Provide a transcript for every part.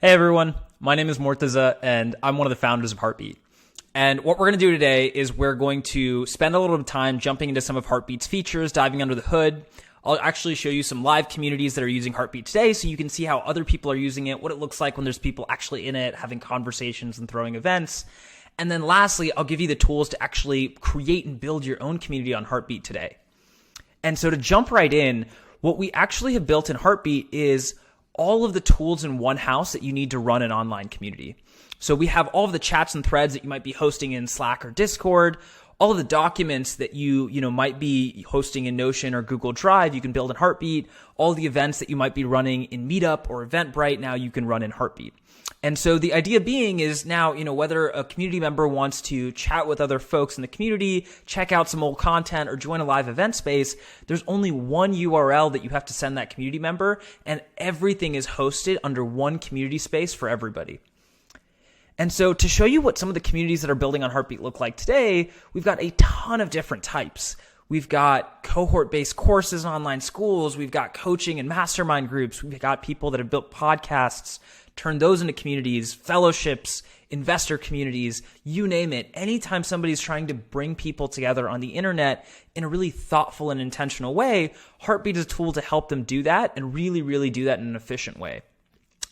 Hey everyone, my name is Mortaza and I'm one of the founders of Heartbeat. And what we're going to do today is we're going to spend a little bit of time jumping into some of Heartbeat's features, diving under the hood. I'll actually show you some live communities that are using Heartbeat today so you can see how other people are using it, what it looks like when there's people actually in it, having conversations and throwing events. And then lastly, I'll give you the tools to actually create and build your own community on Heartbeat today. And so to jump right in, what we actually have built in Heartbeat is all of the tools in one house that you need to run an online community. So we have all of the chats and threads that you might be hosting in Slack or Discord, all of the documents that you might be hosting in Notion or Google Drive, you can build in Heartbeat. All the events that you might be running in Meetup or Eventbrite, now you can run in Heartbeat. And so the idea being is now, whether a community member wants to chat with other folks in the community, check out some old content, or join a live event space, there's only one URL that you have to send that community member, and everything is hosted under one community space for everybody. And so to show you what some of the communities that are building on Heartbeat look like today, we've got a ton of different types. We've got cohort-based courses in online schools. We've got coaching and mastermind groups. We've got people that have built podcasts, turned those into communities, fellowships, investor communities, you name it. Anytime somebody's trying to bring people together on the internet in a really thoughtful and intentional way, Heartbeat is a tool to help them do that and really, really do that in an efficient way.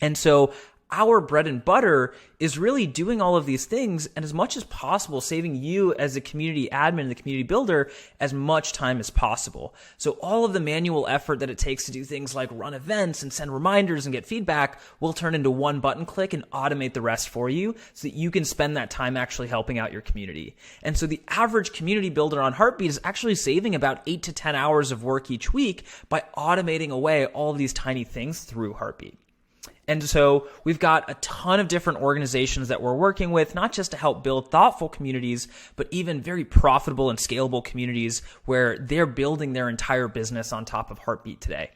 And so our bread and butter is really doing all of these things and as much as possible saving you as a community admin and the community builder as much time as possible. So all of the manual effort that it takes to do things like run events and send reminders and get feedback will turn into one button click and automate the rest for you so that you can spend that time actually helping out your community. And so the average community builder on Heartbeat is actually saving about 8 to 10 hours of work each week by automating away all of these tiny things through Heartbeat. And so we've got a ton of different organizations that we're working with, not just to help build thoughtful communities, but even very profitable and scalable communities where they're building their entire business on top of Heartbeat today.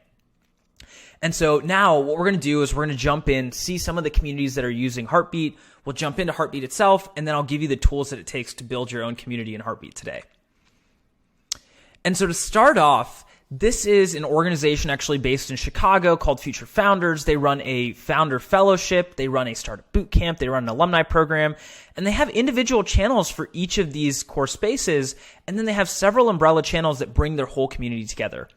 And so now what we're going to do is we're going to jump in, see some of the communities that are using Heartbeat. We'll jump into Heartbeat itself, and then I'll give you the tools that it takes to build your own community in Heartbeat today. And so to start off, this is an organization actually based in Chicago called Future Founders. They run a founder fellowship. They run a startup boot camp. They run an alumni program. And they have individual channels for each of these core spaces. And then they have several umbrella channels that bring their whole community together.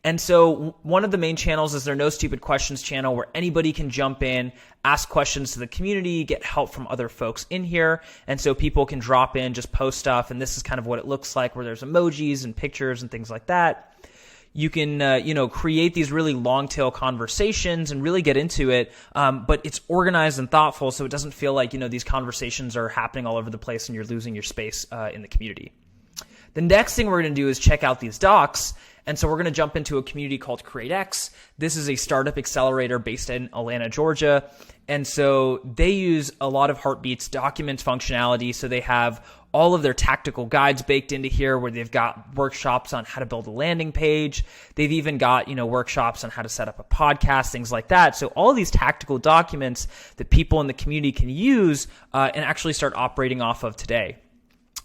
And so one of the main channels is their No Stupid Questions channel where anybody can jump in, ask questions to the community, get help from other folks in here. And so people can drop in, just post stuff. And this is kind of what it looks like where there's emojis and pictures and things like that. You can, create these really long tail conversations and really get into it. But it's organized and thoughtful. So it doesn't feel like, these conversations are happening all over the place and you're losing your space in the community. The next thing we're going to do is check out these docs. And so we're going to jump into a community called CreateX. This is a startup accelerator based in Atlanta, Georgia. And so they use a lot of Heartbeat's documents functionality. So they have all of their tactical guides baked into here where they've got workshops on how to build a landing page. They've even got, workshops on how to set up a podcast, things like that. So all of these tactical documents that people in the community can use and actually start operating off of today.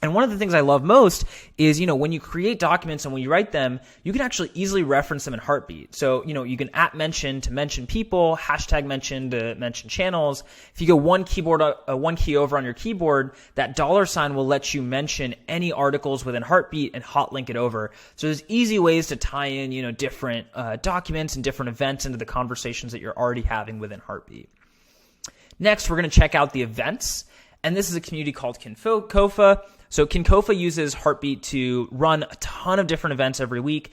And one of the things I love most is, when you create documents and when you write them, you can actually easily reference them in Heartbeat. So, you can @mention to mention people, #mention to mention channels. If you go one key over on your keyboard, that $ will let you mention any articles within Heartbeat and hot link it over. So there's easy ways to tie in, different documents and different events into the conversations that you're already having within Heartbeat. Next, we're going to check out the events. And this is a community called Kinkofa. So Kinkofa uses Heartbeat to run a ton of different events every week.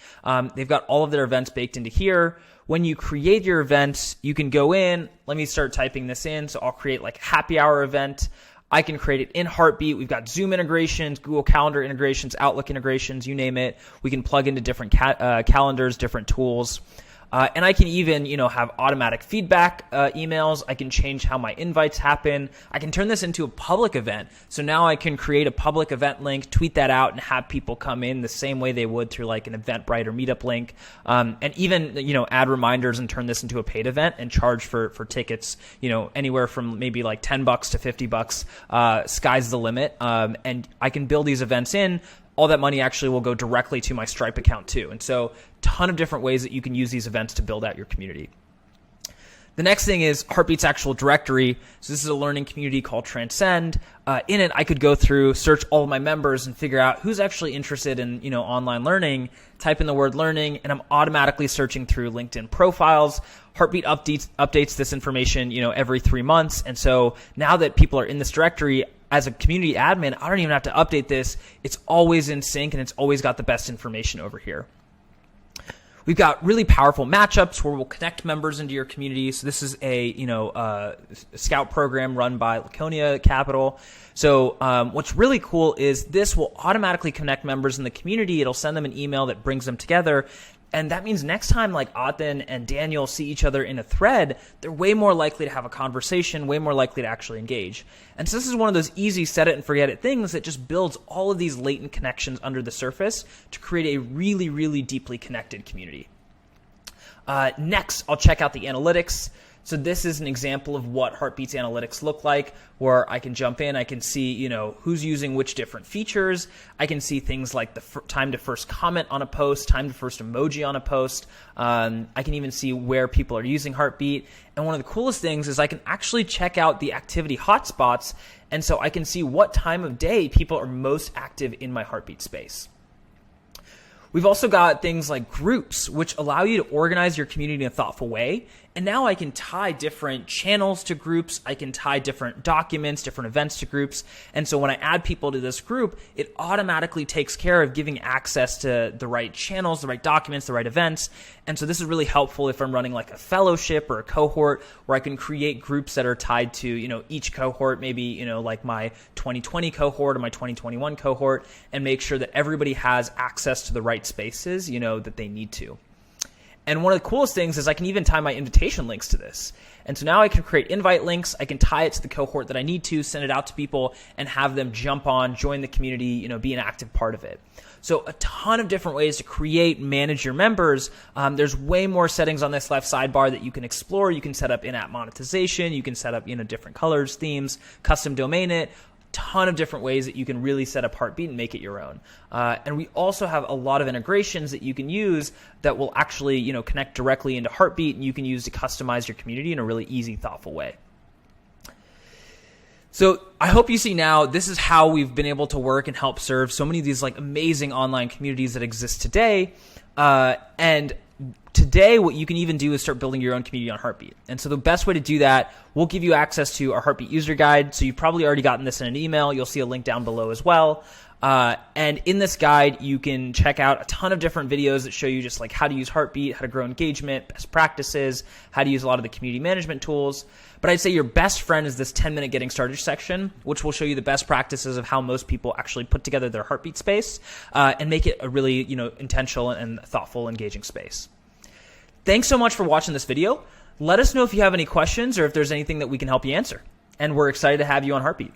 They've got all of their events baked into here. When you create your events, you can go in. Let me start typing this in. So I'll create like a happy hour event. I can create it in Heartbeat. We've got Zoom integrations, Google Calendar integrations, Outlook integrations, you name it. We can plug into different calendars, different tools. And I can even, have automatic feedback emails. I can change how my invites happen. I can turn this into a public event. So now I can create a public event link, tweet that out, and have people come in the same way they would through like an Eventbrite or Meetup link. And even, add reminders and turn this into a paid event and charge for tickets, anywhere from maybe like $10 to $50. Sky's the limit. And I can build these events in. All that money actually will go directly to my Stripe account too. And so ton of different ways that you can use these events to build out your community. The next thing is Heartbeat's actual directory. So this is a learning community called Transcend. In it, I could go through, search all of my members and figure out who's actually interested in, online learning, type in the word learning, and I'm automatically searching through LinkedIn profiles. Heartbeat updates this information, every 3 months. And so now that people are in this directory, as a community admin, I don't even have to update this. It's always in sync and it's always got the best information over here. We've got really powerful matchups where we'll connect members into your community. So this is a scout program run by Laconia Capital. So what's really cool is this will automatically connect members in the community. It'll send them an email that brings them together. And that means next time like Aten and Daniel see each other in a thread, they're way more likely to have a conversation, way more likely to actually engage. And so this is one of those easy set it and forget it things that just builds all of these latent connections under the surface to create a really, really deeply connected community. Next, I'll check out the analytics. So this is an example of what Heartbeat's analytics look like, where I can jump in, I can see, who's using which different features. I can see things like the time to first comment on a post, time to first emoji on a post. I can even see where people are using Heartbeat. And one of the coolest things is I can actually check out the activity hotspots. And so I can see what time of day people are most active in my Heartbeat space. We've also got things like groups, which allow you to organize your community in a thoughtful way. And now I can tie different channels to groups. I can tie different documents, different events to groups. And so when I add people to this group, it automatically takes care of giving access to the right channels, the right documents, the right events. And so this is really helpful if I'm running like a fellowship or a cohort where I can create groups that are tied to, each cohort, maybe, like my 2020 cohort or my 2021 cohort, and make sure that everybody has access to the right spaces, that they need to. And one of the coolest things is I can even tie my invitation links to this. And so now I can create invite links. I can tie it to the cohort that I need to, send it out to people, and have them jump on, join the community, be an active part of it. So a ton of different ways to create, manage your members. There's way more settings on this left sidebar that you can explore. You can set up in-app monetization. You can set up, different colors, themes, custom domain it. Ton of different ways that you can really set up Heartbeat and make it your own. And we also have a lot of integrations that you can use that will actually, connect directly into Heartbeat, and you can use to customize your community in a really easy, thoughtful way. So I hope you see now this is how we've been able to work and help serve so many of these like amazing online communities that exist today. And today, what you can even do is start building your own community on Heartbeat. And so the best way to do that, we'll give you access to our Heartbeat user guide. So you've probably already gotten this in an email. You'll see a link down below as well. And in this guide, you can check out a ton of different videos that show you just like how to use Heartbeat, how to grow engagement, best practices, how to use a lot of the community management tools. But I'd say your best friend is this 10-minute getting started section, which will show you the best practices of how most people actually put together their Heartbeat space and make it a really, intentional and thoughtful, engaging space. Thanks so much for watching this video. Let us know if you have any questions or if there's anything that we can help you answer. And we're excited to have you on Heartbeat.